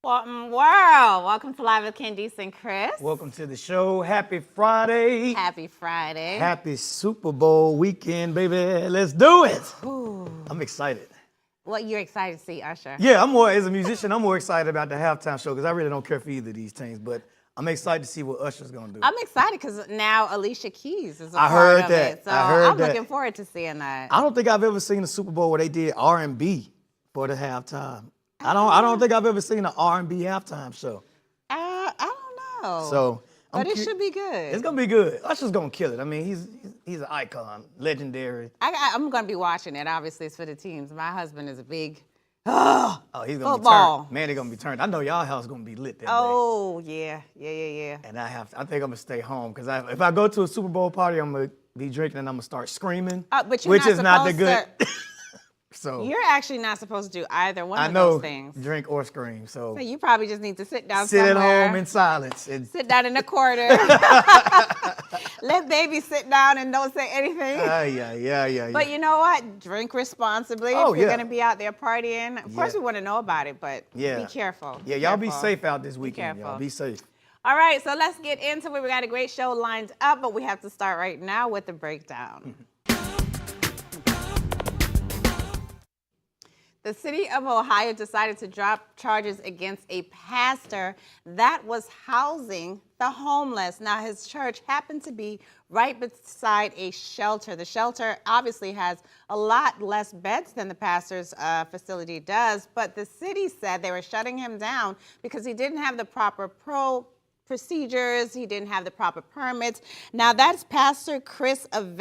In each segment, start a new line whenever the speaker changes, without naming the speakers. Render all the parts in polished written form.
Welcome, world. Welcome to Live with Candice and Kris.
Welcome to the show. Happy Friday.
Happy Friday.
Happy Super Bowl weekend, baby. Let's do it.
Ooh.
I'm excited.
Well, you're excited to see Usher.
Yeah, as a musician, I'm more excited about the halftime show because I really don't care for either of these teams, but I'm excited to see what Usher's going to do.
I'm excited because now Alicia Keys is a
I
part
heard
of
that.
it. So
I heard
I'm
that.
looking forward to seeing that.
I don't think I've ever seen a Super Bowl where they did R&B for the halftime. I don't think I've ever seen an R&B halftime show.
I don't know.
So,
but it should be good.
It's gonna be good. Usher's gonna kill it. I mean, he's an icon, legendary.
I'm going to be watching it. Obviously, it's for the teams. My husband is a big
Oh, he's gonna
football.
be turned. Man, they're gonna be turned. I know y'all house gonna be lit that day.
Oh, yeah.
And I think I'm gonna stay home because if I go to a Super Bowl party, I'm gonna be drinking and I'm gonna start screaming,
But you're
which
not
is not the
supposed
good. So
You're actually not supposed to do either one
I
of
know
those things.
drink or scream. So
You probably just need to sit down
sit
somewhere.
at home in silence. And,
Sit down in the corner. Let baby sit down and don't say anything.
yeah.
But you know what? Drink responsibly.
Oh,
if you're
yeah.
going to be out there partying. Of course, we want to know about it, but
Yeah.
be careful.
Yeah, y'all be safe out this weekend.
careful.
Y'all be safe.
All right, so let's get into it. We got a great show lined up, but we have to start right now with the breakdown. The city of Ohio decided to drop charges against a pastor that was housing the homeless. Now, his church happened to be right beside a shelter. The shelter obviously has a lot less beds than the pastor's facility does, but the city said they were shutting him down because he didn't have the proper procedures, he didn't have the proper permits. Now that's Pastor Kris of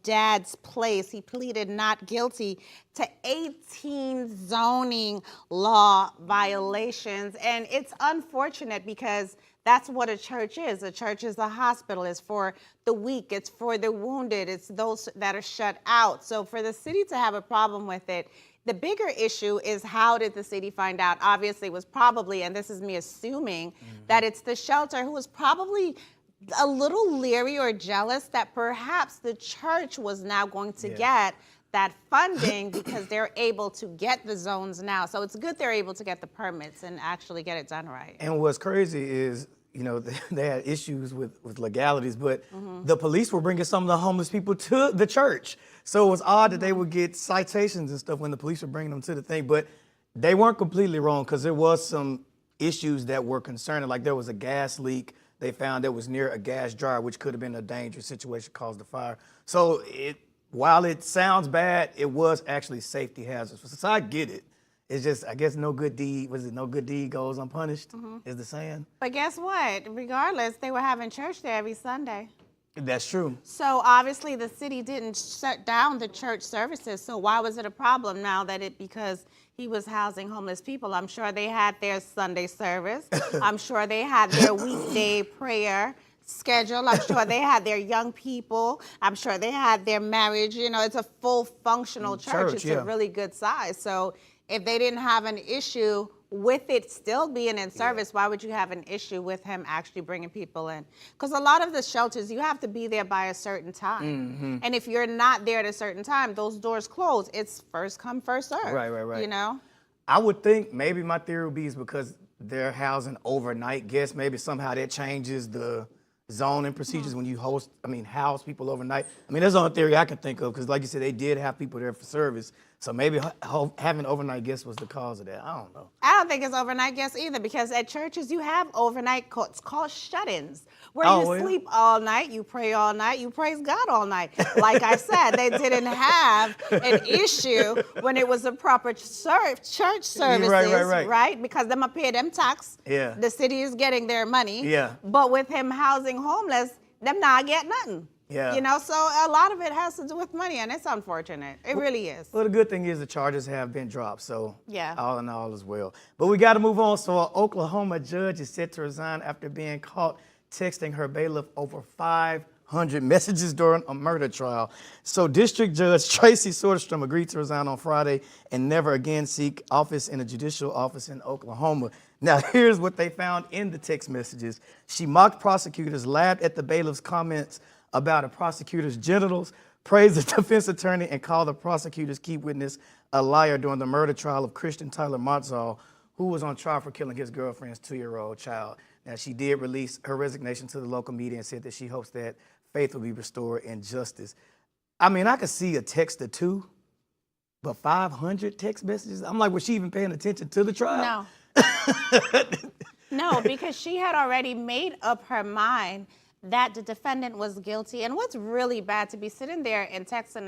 Dad's Place. He pleaded not guilty to 18 zoning law violations. And it's unfortunate because that's what a church is. A church is a hospital. It's for the weak. It's for the wounded. It's those that are shut out. So for the city to have a problem with it, the bigger issue is how did the city find out? Obviously, it was probably, and this is me assuming, that it's the shelter who was probably a little leery or jealous that perhaps the church was now going to get that funding because they're able to get the zones now. So it's good they're able to get the permits and actually get it done right.
And what's crazy is, they had issues with legalities, but the police were bringing some of the homeless people to the church. So it was odd that they would get citations and stuff when the police were bringing them to the thing, but they weren't completely wrong because there was some issues that were concerning, like there was a gas leak they found that was near a gas dryer, which could have been a dangerous situation, caused the fire. So while it sounds bad, it was actually safety hazards. So I get it. It's just, I guess, no good deed goes unpunished, is the saying.
But guess what? Regardless, they were having church there every Sunday.
That's true.
So obviously the city didn't shut down the church services. So why was it a problem now because he was housing homeless people? I'm sure they had their Sunday service. I'm sure they had their weekday prayer schedule. I'm sure they had their young people. I'm sure they had their marriage. It's a full functional church. It's a really good size. So if they didn't have an issue with it still being in service, why would you have an issue with him actually bringing people in? Because a lot of the shelters, you have to be there by a certain time. And if you're not there at a certain time, those doors close. It's first come, first serve.
Right. I would think maybe my theory would be is because they're housing overnight guests. Maybe somehow that changes the zoning procedures when you house people overnight. That's the only theory I can think of because, like you said, they did have people there for service. So maybe having overnight guests was the cause of that. I don't know.
I don't think it's overnight guests either because at churches you have overnight, it's called shut-ins, where you sleep all night, you pray all night, you praise God all night. Like I said, they didn't have an issue when it was the proper church services, right? Because them up here, them tax, the city is getting their money. But with him housing homeless, them not get nothing. So a lot of it has to do with money, and it's unfortunate. It really is.
Well, the good thing is the charges have been dropped, so all in all is well. But we got to move on. So an Oklahoma judge is set to resign after being caught texting her bailiff over 500 messages during a murder trial. So District Judge Tracy Soderstrom agreed to resign on Friday and never again seek office in a judicial office in Oklahoma. Now, here's what they found in the text messages. She mocked prosecutors, laughed at the bailiff's comments about a prosecutor's genitals, praised the defense attorney, and called the prosecutor's key witness a liar during the murder trial of Christian Tyler Marzal, who was on trial for killing his girlfriend's 2-year-old child. Now, she did release her resignation to the local media and said that she hopes that faith will be restored and justice. I mean, I could see a text or two, but 500 text messages? I'm like, was she even paying attention to the trial?
No. No, because she had already made up her mind that the defendant was guilty. And what's really bad, to be sitting there and texting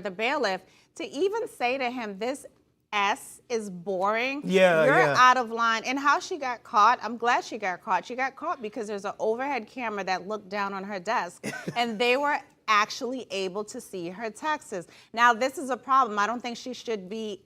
the bailiff, to even say to him, this S is boring.
Yeah,
You're
yeah.
out of line. And how she got caught, I'm glad she got caught. She got caught because there's an overhead camera that looked down on her desk, and they were actually able to see her texts. Now, this is a problem. I don't think she should be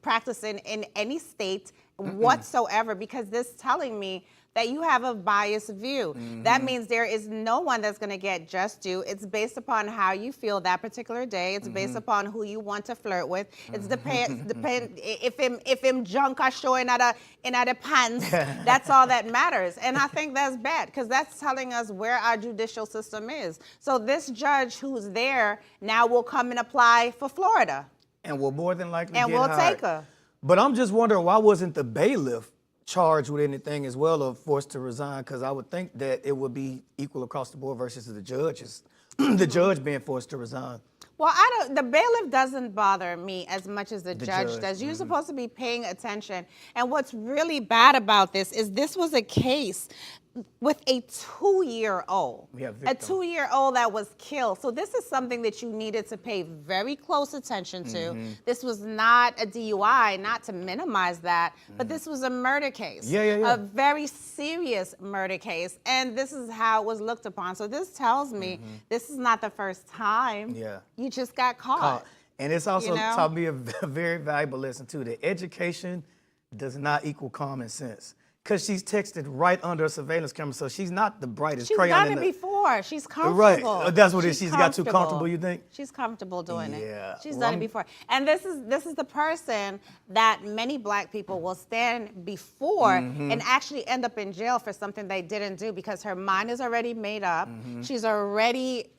practicing in any state whatsoever, because this is telling me that you have a biased view. That means there is no one that's going to get just due. It's based upon how you feel that particular day. It's based upon who you want to flirt with. It's depend if him junk are showing in the pants. That's all that matters. And I think that's bad, because that's telling us where our judicial system is. So this judge who's there now will come and apply for Florida.
And will more than likely
And
get
we'll
hired.
take her.
But I'm just wondering, why wasn't the bailiff charged with anything as well, or forced to resign? Because I would think that it would be equal across the board versus the judges, the judge being forced to resign.
Well, the bailiff doesn't bother me as much as the judge does. You're supposed to be paying attention. And what's really bad about this is this was a case with a 2-year-old.
Yeah,
A
victim.
2-year-old that was killed. So this is something that you needed to pay very close attention to. This was not a DUI, not to minimize that, but this was a murder case.
Yeah.
A very serious murder case. And this is how it was looked upon. So this tells me this is not the first time you just got caught.
And it's also
You know?
taught me a very valuable lesson too, that education does not equal common sense. Because she's texted right under a surveillance camera, so she's not the brightest
She's
crayon
done
in
it
the...
before. She's comfortable.
Right. That's what it is. She's got too comfortable, you think?
She's comfortable doing
Yeah.
it. She's
Well,
done it before. And this is the person that many black people will stand before and actually end up in jail for something they didn't do, because her mind is already made up. She's already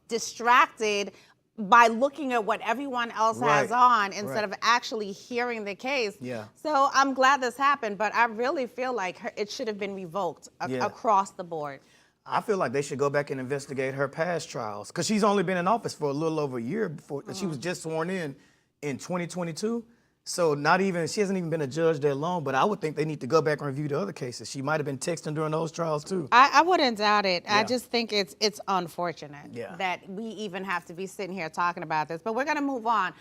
distracted by looking at what everyone else has on instead of actually hearing the case.
Yeah.
So I'm glad this happened, but I really feel like it should have been revoked across the board.
I feel like they should go back and investigate her past trials, because she's only been in office for a little over a year. Before she was just sworn in 2022. So she hasn't even been a judge that long, but I would think they need to go back and review the other cases. She might have been texting during those trials too.
I wouldn't doubt it. I just think it's unfortunate that we even have to be sitting here talking about this, but we're gonna move on.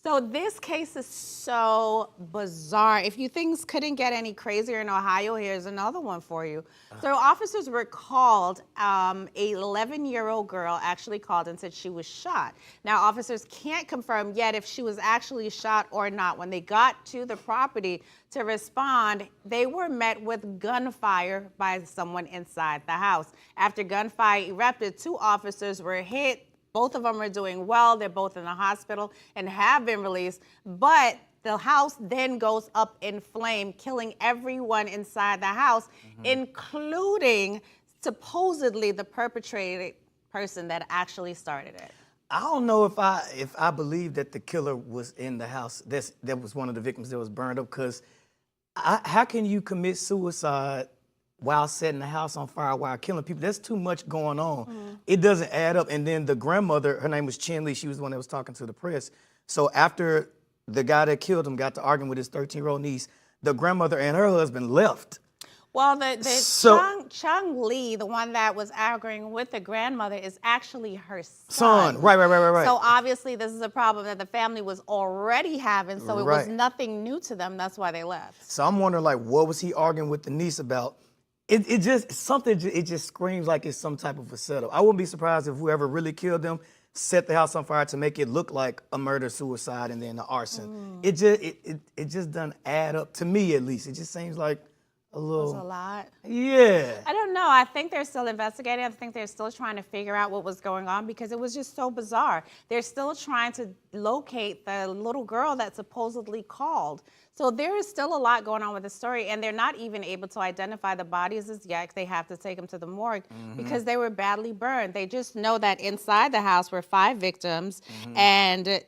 So this case is so bizarre. If you things couldn't get any crazier in Ohio, here's another one for you. So officers were called, a 11-year-old girl actually called and said she was shot. Now officers can't confirm yet if she was actually shot or not. When they got to the property to respond, they were met with gunfire by someone inside the house. After gunfire erupted, 2 officers were hit. Both of them are doing well. They're both in the hospital and have been released. But the house then goes up in flame, killing everyone inside the house, including supposedly the perpetrated person that actually started it.
I don't know if I believe that the killer was in the house. That was one of the victims that was burned up. Because how can you commit suicide while setting the house on fire, while killing people? There's too much going on. It doesn't add up. And then the grandmother, her name was Chin Lee, she was the one that was talking to the press. So after the guy that killed him got to arguing with his 13-year-old niece, the grandmother and her husband left.
Well,
So-
Chung Lee, the one that was arguing with the grandmother, is actually her
Son, right.
So obviously this is a problem that the family was already having, so it was nothing new to them. That's why they left.
So I'm wondering, like, what was he arguing with the niece about? It just screams like it's some type of a setup. I wouldn't be surprised if whoever really killed them set the house on fire to make it look like a murder-suicide and then the arson. It just doesn't add up, to me at least. It just seems like a little...
It was a lot.
Yeah.
I don't know. I think they're still investigating. I think they're still trying to figure out what was going on, because it was just so bizarre. They're still trying to locate the little girl that supposedly called. So there is still a lot going on with the story, and they're not even able to identify the bodies as yet. They have to take them to the morgue because they were badly burned. They just know that inside the house were 5 victims, and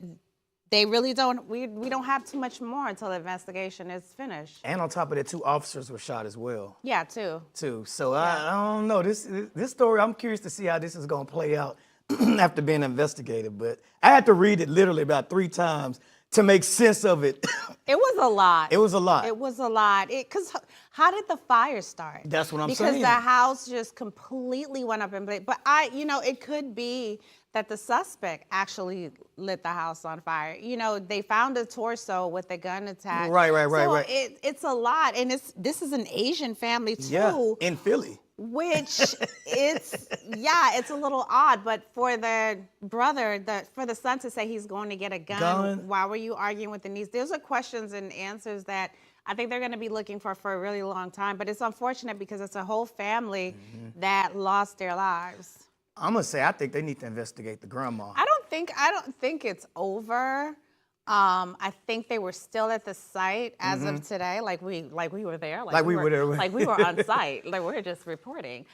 they really don't. We don't have too much more until the investigation is finished.
And on top of that, 2 officers were shot as well.
Yeah, too.
So I don't know. This story, I'm curious to see how this is going to play out after being investigated. But I had to read it literally about 3 times to make sense of it.
It was a lot.
It was a lot.
It was a lot. Because how did the fire start?
That's what I'm
because
saying.
the house just completely went up in flames. But it could be that the suspect actually lit the house on fire. They found a torso with a gun attack.
Right.
So it's a lot. And this is an Asian family too.
Yeah, in Philly.
Which it's a little odd, but for the brother, for the son to say he's going to get a gun. Why were you arguing with the niece? Those are questions and answers that I think they're going to be looking for a really long time. But it's unfortunate because it's a whole family that lost their lives.
I'm gonna say I think they need to investigate the grandma.
I don't think it's over. I think they were still at the site as of today, like we were there, like we were there, like we were on site, like we're just reporting.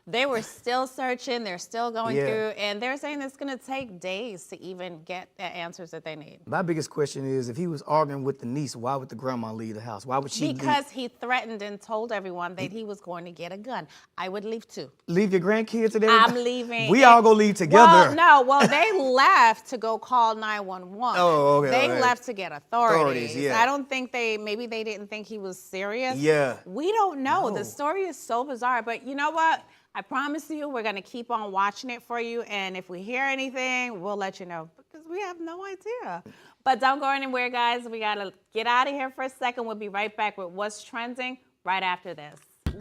They were still searching, they're still going through, and they're saying it's going to take days to even get the answers that they need.
My biggest question is, if he was arguing with the niece, why would the grandma leave the house? Why would she?
Because he threatened and told everyone that he was going to get a gun. I would leave too.
Leave your grandkids and everything?
I'm leaving.
We all go leave together.
Well, they left to go call 911.
Oh, okay.
They left to get authorities.
Yeah.
I don't think maybe they didn't think he was serious.
Yeah.
We don't know.
No.
The story is so bizarre, but you know what? I promise you, we're going to keep on watching it for you. And if we hear anything, we'll let you know because we have no idea. But don't go anywhere, guys. We got to get out of here for a second. We'll be right back with what's trending right after this.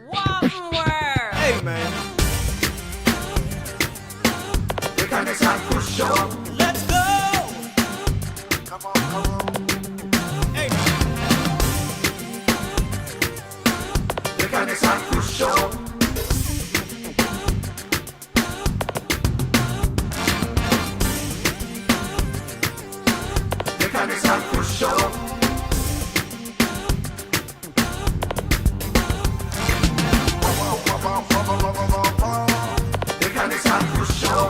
One word.
Hey, man.
The Candice and Kris show.
Let's go.
Come on.
Hey.
The Candice and Kris show. The Candice and Kris show. The Candice and Kris show.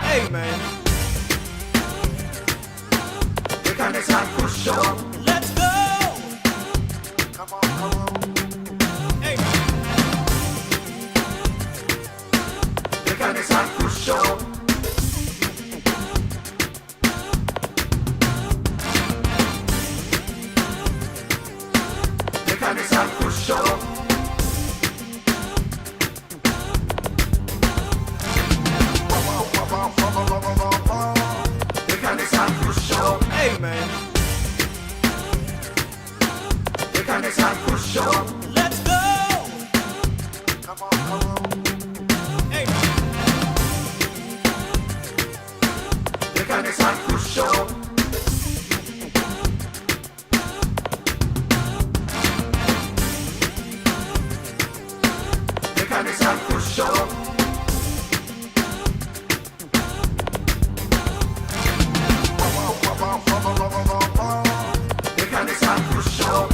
Hey, man.
The Candice and Kris show.
Let's go.
Come on.
Hey.
The Candice and Kris show. The Candice and Kris show. The Candice and Kris show.
Hey, man.
The Candice and Kris show.
Let's go.
Come on.
Hey.
The Candice and Kris show. The Candice and Kris show. The Candice and Kris show.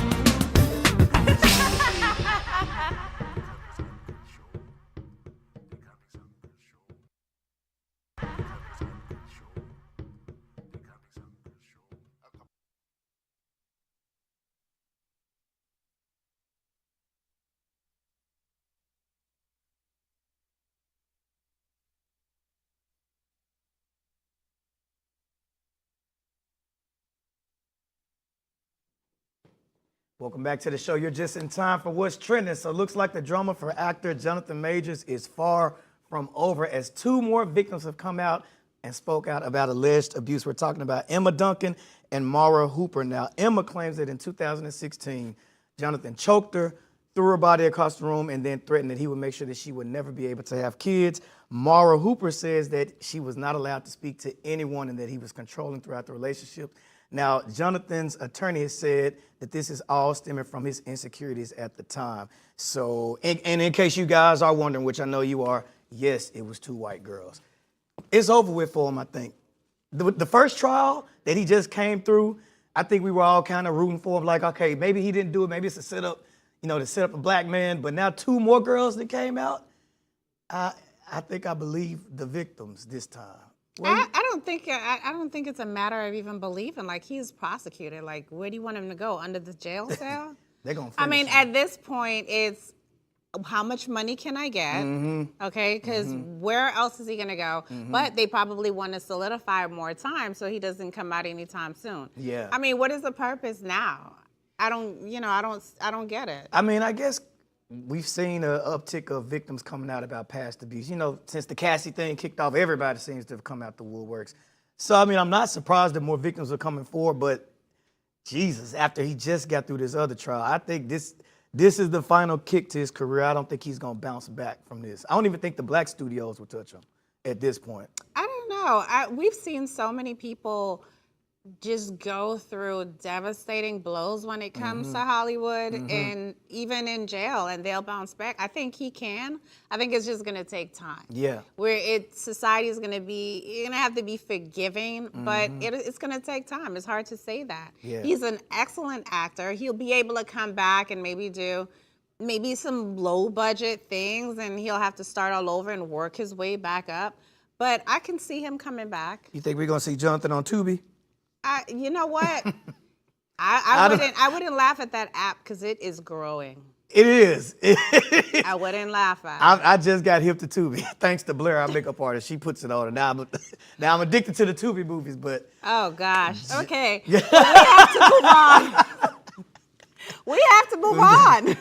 Welcome back to the show. You're just in time for what's trending. So it looks like the drama for actor Jonathan Majors is far from over, as 2 more victims have come out and spoke out about alleged abuse. We're talking about Emma Duncan and Mara Hooper. Now, Emma claims that in 2016, Jonathan choked her, threw her body across the room, and then threatened that he would make sure that she would never be able to have kids. Mara Hooper says that she was not allowed to speak to anyone and that he was controlling throughout the relationship. Now, Jonathan's attorney has said that this is all stemming from his insecurities at the time. So, and in case you guys are wondering, which I know you are, yes, it was 2 white girls. It's over with for him, I think. The first trial that he just came through, I think we were all kind of rooting for him, like, okay, maybe he didn't do it, maybe it's a setup, to set up a black man. But now 2 more girls that came out, I think I believe the victims this time.
I don't think it's a matter of even believing. Like, he's prosecuted. Like, where do you want him to go? Under the jail cell?
They're gonna.
I mean,
finish him.
at this point, it's how much money can I get? Okay, because where else is he gonna go? But they probably want to solidify more time so he doesn't come out anytime soon.
Yeah.
I mean, what is the purpose now? I don't get it.
I mean, I guess we've seen an uptick of victims coming out about past abuse. You know, since the Cassie thing kicked off, everybody seems to have come out the woodworks. So, I mean, I'm not surprised that more victims are coming forward, but Jesus, after he just got through this other trial, I think this is the final kick to his career. I don't think he's going to bounce back from this. I don't even think the black studios will touch him at this point.
I don't know. We've seen so many people just go through devastating blows when it comes to Hollywood and even in jail, and they'll bounce back. I think he can. I think it's just gonna take time.
Yeah.
Society is gonna you're gonna have to be forgiving, but it's gonna take time. It's hard to say that.
Yeah.
He's an excellent actor. He'll be able to come back and maybe do some low budget things, and he'll have to start all over and work his way back up. But I can see him coming back.
You think we're going to see Jonathan on Tubi?
You know what? I wouldn't laugh at that app because it is growing.
It is.
I wouldn't laugh at it.
I just got hip to Tubi. Thanks to Blair, our makeup artist. She puts it on. And now I'm addicted to the Tubi movies, but.
Oh, gosh. Okay. We have to move on. We have to move on.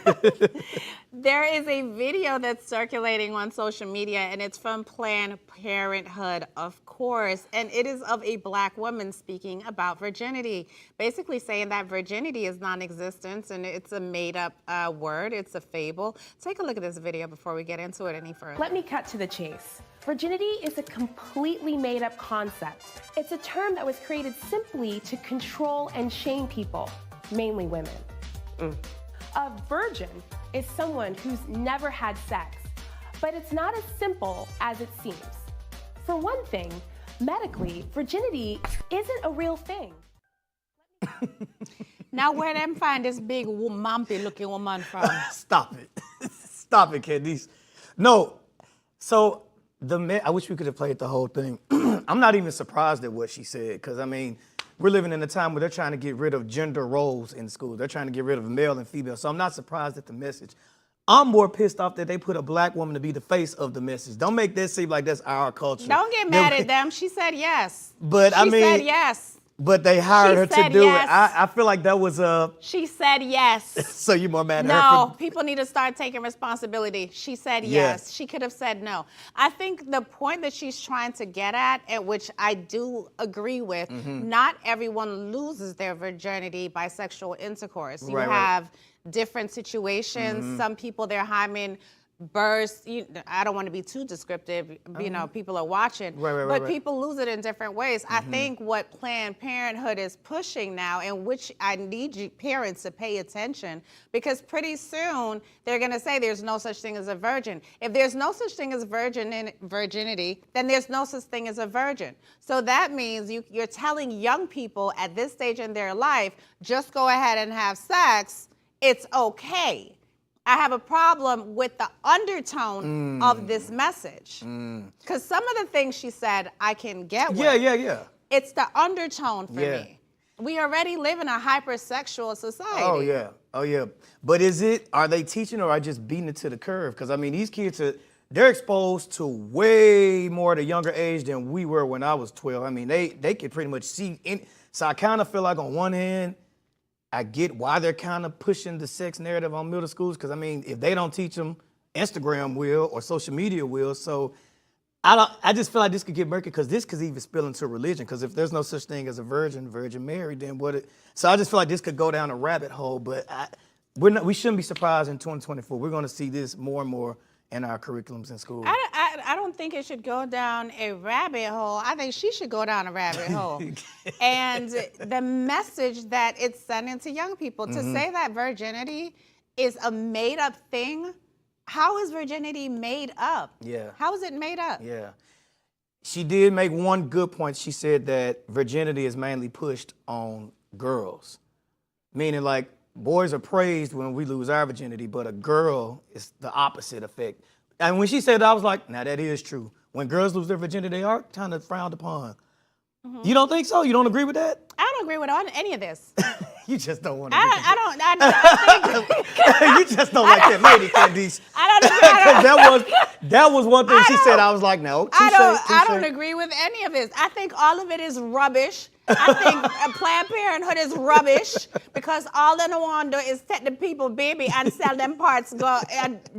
There is a video that's circulating on social media, and it's from Planned Parenthood, of course, and it is of a black woman speaking about virginity, basically saying that virginity is non-existent and it's a made-up word, it's a fable. Take a look at this video before we get into it any further.
Let me cut to the chase. Virginity is a completely made-up concept. It's a term that was created simply to control and shame people, mainly women. A virgin is someone who's never had sex, but it's not as simple as it seems. For one thing, medically, virginity isn't a real thing.
Now, where them find this big, mumpy-looking woman from?
Stop it. Stop it, Candice. No. So, I wish we could have played the whole thing. I'm not even surprised at what she said, because, I mean, we're living in a time where they're trying to get rid of gender roles in schools. They're trying to get rid of male and female. So I'm not surprised at the message. I'm more pissed off that they put a black woman to be the face of the message. Don't make that seem like that's our culture.
Don't get mad at them. She said yes.
But
she said yes.
But they hired her to do it. I feel like that was
She said yes.
So you more mad at her?
No, people need to start taking responsibility. She said yes. She could have said no. I think the point that she's trying to get at which I do agree with, not everyone loses their virginity by sexual intercourse. You have different situations. Some people, their hymen burst. I don't want to be too descriptive. You know, people are watching. But people lose it in different ways. I think what Planned Parenthood is pushing now, and which I need you parents to pay attention, because pretty soon they're going to say there's no such thing as a virgin. If there's no such thing as virginity, then there's no such thing as a virgin. So that means you're telling young people at this stage in their life, just go ahead and have sex. It's okay. I have a problem with the undertone of this message. Because some of the things she said, I can get with.
Yeah.
It's the undertone for me. We already live in a hypersexual society.
Oh, yeah. But are they teaching or are they just beating it to the curve? Because, I mean, these kids, they're exposed to way more at a younger age than we were when I was 12. I mean, they could pretty much see. So I kind of feel like on one hand, I get why they're kind of pushing the sex narrative on middle schools, because, I mean, if they don't teach them, Instagram will or social media will. So I just feel like this could get murky, because this could even spill into religion, because if there's no such thing as a Virgin Mary, then so I just feel like this could go down a rabbit hole, but we shouldn't be surprised in 2024. We're going to see this more and more in our curriculums in school.
I don't think it should go down a rabbit hole. I think she should go down a rabbit hole. And the message that it's sending to young people, to say that virginity is a made-up thing, how is virginity made up?
Yeah.
How is it made up?
Yeah. She did make one good point. She said that virginity is mainly pushed on girls, meaning like boys are praised when we lose our virginity, but a girl is the opposite effect. And when she said that, I was like, now that is true. when girls lose their virginity, they are kind of frowned upon. You don't think so? You don't agree with that?
I don't agree with any of this.
You just don't want to.
I think,
You just don't like that lady, Candice.
I don't agree.
that was one thing she said. I was like, no.
I don't agree with any of this. I think all of it is rubbish. I think Planned Parenthood is rubbish because all they want to do is take the people baby and sell them parts go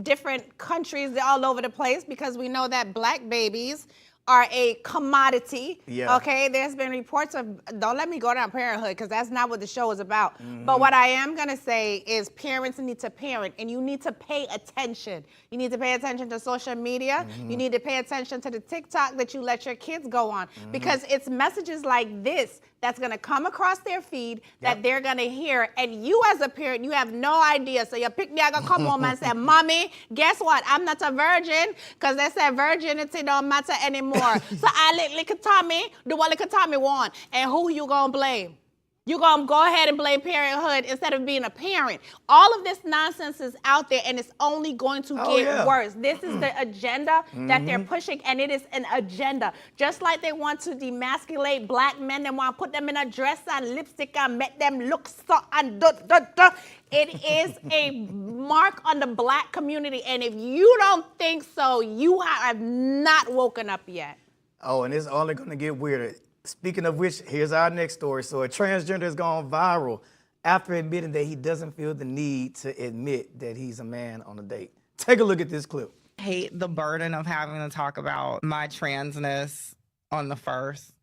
different countries all over the place because we know that black babies are a commodity.
Yeah.
Okay, there's been reports of, don't let me go down parenthood because that's not what the show is about. But what I am gonna say is parents need to parent and you need to pay attention. You need to pay attention to social media. You need to pay attention to the TikTok that you let your kids go on because it's messages like this that's gonna come across their feed that they're gonna hear. And you as a parent, you have no idea. So your pick me, I gonna come home and say, Mommy, guess what? I'm not a virgin because they said virginity don't matter anymore. So I little Tommy, do what little Tommy want. And who you gonna blame? You're going to go ahead and blame parenthood instead of being a parent. All of this nonsense is out there, and it's only going to get worse. This is the agenda that they're pushing, and it is an agenda. Just like they want to demasculate black men, they want to put them in a dress and lipstick and make them look so and It is a mark on the black community, and if you don't think so, you have not woken up yet.
Oh, and it's only going to get weirder. Speaking of which, here's our next story. So a transgender has gone viral after admitting that he doesn't feel the need to admit that he's a man on a date. Take a look at this clip.
I hate the burden of having to talk about my transness on the first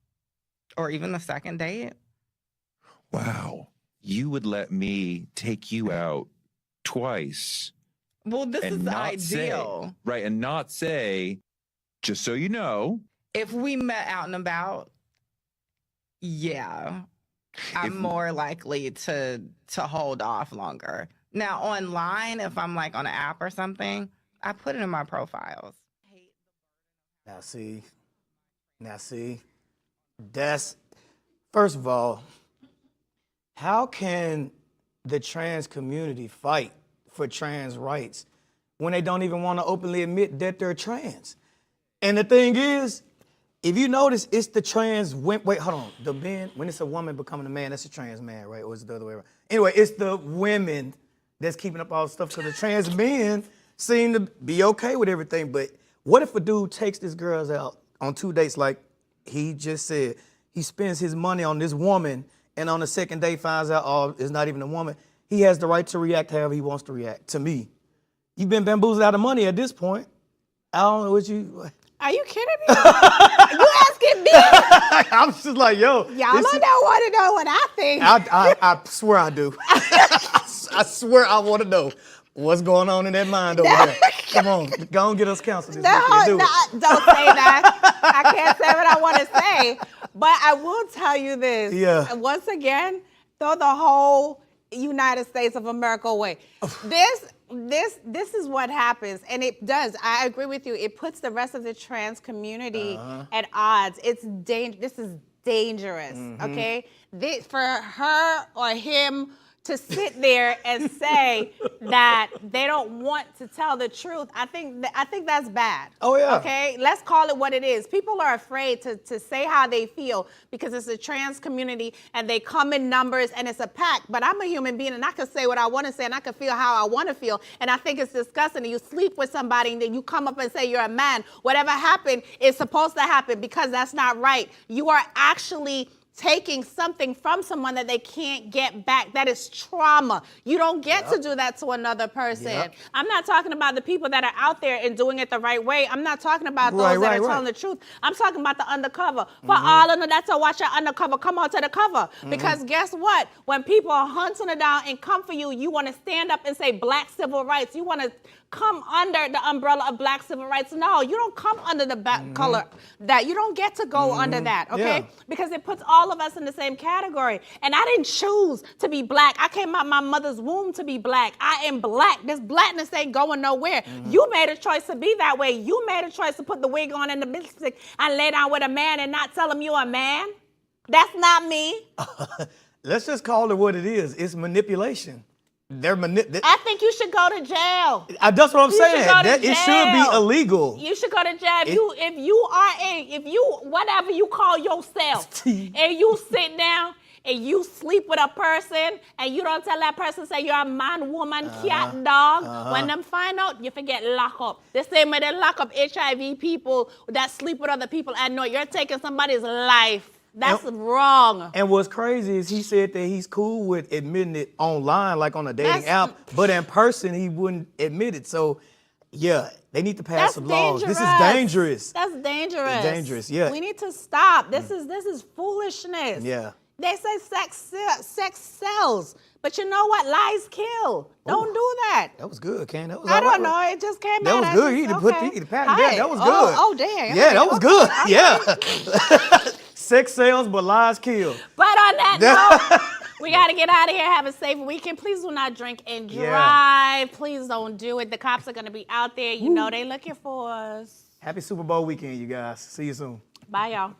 or even the second date.
Wow. You would let me take you out twice.
Well, this is
not
ideal.
Say, right, and not say, just so you know.
If we met out and about, yeah, I'm more likely to hold off longer. Now, online, if I'm like on an app or something, I put it in my profiles.
Now see, that's, first of all, how can the trans community fight for trans rights when they don't even want to openly admit that they're trans? And the thing is, if you notice, it's the trans, wait, hold on. The men, when it's a woman becoming a man, that's a trans man, right? Or is it the other way around? Anyway, it's the women that's keeping up all the stuff because the trans men seem to be okay with everything. But what if a dude takes this girl out on 2 dates like he just said? He spends his money on this woman and on the second day finds out, oh, it's not even a woman. He has the right to react however he wants to react. To me, you've been bamboozled out of money at this point. I don't know what you...
Are you kidding me? You asking me?
I'm just like, yo.
Y'all don't want to know what I think.
I swear I do. I swear I want to know what's going on in that mind over there. Come on, go and get us counseled this weekend.
Don't say that. I can't say what I want to say. But I will tell you this.
Yeah.
Once again, throw the whole United States of America away. This is what happens, and it does. I agree with you. It puts the rest of the trans community at odds. This is dangerous. Okay, for her or him to sit there and say that they don't want to tell the truth, I think that's bad.
Oh yeah.
Okay, let's call it what it is. People are afraid to say how they feel because it's a trans community and they come in numbers and it's a pack. But I'm a human being and I can say what I want to say and I can feel how I want to feel. And I think it's disgusting. You sleep with somebody and then you come up and say you're a man. Whatever happened is supposed to happen because that's not right. You are actually taking something from someone that they can't get back. That is trauma. You don't get to do that to another person. I'm not talking about the people that are out there and doing it the right way. I'm not talking about those that are telling the truth. I'm talking about the undercover. For all of them that's to watch your undercover, come on to the cover. Because guess what? When people are hunting it down and come for you, you want to stand up and say black civil rights. You want to come under the umbrella of black civil rights. No, you don't come under the back color that. You don't get to go under that, okay? Because it puts all of us in the same category. And I didn't choose to be black. I came out my mother's womb to be black. I am black. This blackness ain't going nowhere. You made a choice to be that way. You made a choice to put the wig on and the lipstick and lay down with a man and not tell him you're a man. That's not me.
Let's just call it what it is. It's manipulation.
I think you should go to jail.
That's what I'm
You
saying.
should go to
It should be
jail.
illegal.
You should go to jail. If you whatever you call yourself, and you sit down and you sleep with a person and you don't tell that person, say you're a man, woman, cat, dog, when them find out, you forget lock up. The same way they lock up HIV people that sleep with other people and know you're taking somebody's life. That's wrong.
And what's crazy is he said that he's cool with admitting it online, like on a dating app, but in person he wouldn't admit it. So, yeah, they need to pass some laws. This is dangerous.
That's dangerous.
It's dangerous, yeah.
We need to stop. This is foolishness.
Yeah.
They say sex sells, but you know what? Lies kill. Don't do that.
That was good, Ken. That was
I
all
don't
right.
know. It just came
That
out.
was good. You need to put the patent
Hey.
down. That was good.
Oh, damn.
Yeah, that was
Okay,
good.
okay.
Yeah. Sex sells, but lies kill.
But on that note, we got to get out of here. Have a safe weekend. Please do not drink and drive.
Yeah.
Please don't do it. The cops are going to be out there. You know they looking for us.
Happy Super Bowl weekend, you guys. See you soon.
Bye, y'all.